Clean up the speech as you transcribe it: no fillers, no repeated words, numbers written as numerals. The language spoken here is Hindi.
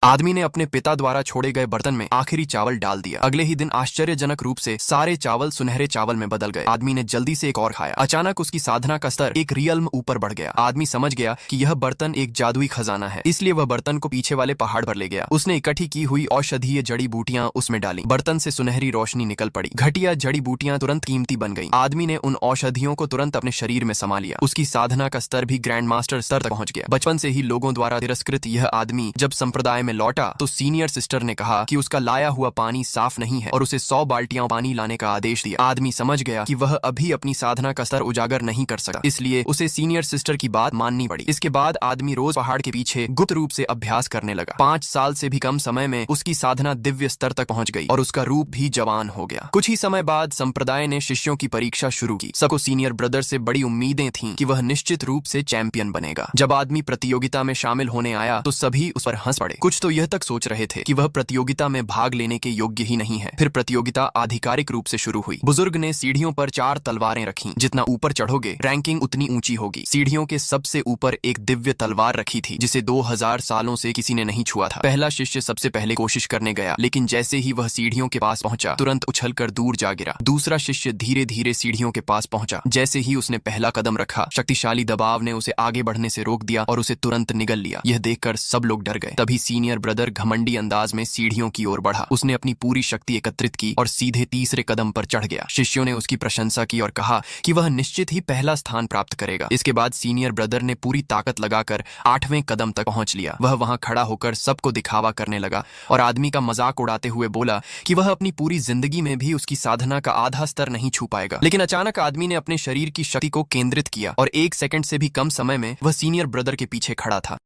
आदमी ने अपने पिता द्वारा छोड़े गए बर्तन में आखिरी चावल डाल दिया। अगले ही दिन आश्चर्यजनक रूप से सारे चावल सुनहरे चावल में बदल गए। आदमी ने जल्दी से एक और खाया। अचानक उसकी साधना का स्तर एक रियल्म ऊपर बढ़ गया। आदमी समझ गया कि यह बर्तन एक जादुई खजाना है, इसलिए वह बर्तन को पीछे वाले पहाड़ पर ले गया। उसने इकट्ठी की हुई औषधीय जड़ी बूटियां उसमें डाली। बर्तन से सुनहरी रोशनी निकल पड़ी। घटिया जड़ी बूटियां तुरंत कीमती बन गईं। आदमी ने उन औषधियों को तुरंत अपने शरीर में समा लिया। उसकी साधना का स्तर भी ग्रैंड मास्टर स्तर तक पहुंच गया। बचपन से ही लोगों द्वारा तिरस्कृत यह आदमी जब संप्रदाय में लौटा तो सीनियर सिस्टर ने कहा कि उसका लाया हुआ पानी साफ नहीं है और उसे 100 बाल्टियां पानी लाने का आदेश दिया। आदमी समझ गया कि वह अभी अपनी साधना का स्तर उजागर नहीं कर सकता, इसलिए उसे सीनियर सिस्टर की बात माननी पड़ी। इसके बाद आदमी रोज पहाड़ के पीछे गुप्त रूप से अभ्यास करने लगा। 5 साल से भी कम समय में उसकी साधना दिव्य स्तर तक पहुंच गई और उसका रूप भी जवान हो गया। कुछ ही समय बाद संप्रदाय ने शिष्यों की परीक्षा शुरू की। सबको सीनियर ब्रदर से बड़ी उम्मीदें थीं कि वह निश्चित रूप से चैंपियन बनेगा। जब आदमी प्रतियोगिता में शामिल होने आया तो सभी उस पर हंस पड़े। कुछ तो यह तक सोच रहे थे कि वह प्रतियोगिता में भाग लेने के योग्य ही नहीं है। फिर प्रतियोगिता आधिकारिक रूप से शुरू हुई। बुजुर्ग ने सीढ़ियों पर 4 तलवारें रखीं। जितना ऊपर चढ़ोगे रैंकिंग उतनी ऊंची होगी। सीढ़ियों के सबसे ऊपर एक दिव्य तलवार रखी थी जिसे 2000 सालों से किसी ने नहीं छुआ था। पहला शिष्य सबसे पहले कोशिश करने गया, लेकिन जैसे ही वह सीढ़ियों के पास पहुंचा तुरंत उछलकर दूर जा गिरा। दूसरा शिष्य धीरे धीरे सीढ़ियों के पास पहुंचा। जैसे ही उसने पहला कदम रखा शक्तिशाली दबाव ने उसे आगे बढ़ने से रोक दिया और उसे तुरंत निगल लिया। यह देखकर सब लोग डर गए। तभी सीनियर ब्रदर घमंडी अंदाज में सीढ़ियों की ओर बढ़ा। उसने अपनी पूरी शक्ति एकत्रित की और सीधे तीसरे कदम पर चढ़ गया। शिष्यों ने उसकी प्रशंसा की और कहा कि वह निश्चित ही पहला स्थान प्राप्त करेगा। इसके बाद सीनियर ब्रदर ने पूरी ताकत लगाकर 8वें कदम तक पहुंच लिया। वह वहां खड़ा होकर सबको दिखावा करने लगा और आदमी का मजाक उड़ाते हुए बोला कि वह अपनी पूरी जिंदगी में भी उसकी साधना का आधा स्तर नहीं छू पाएगा। लेकिन अचानक आदमी ने अपने शरीर की शक्ति को केंद्रित किया और 1 सेकंड से भी कम समय में वह सीनियर ब्रदर के पीछे खड़ा था।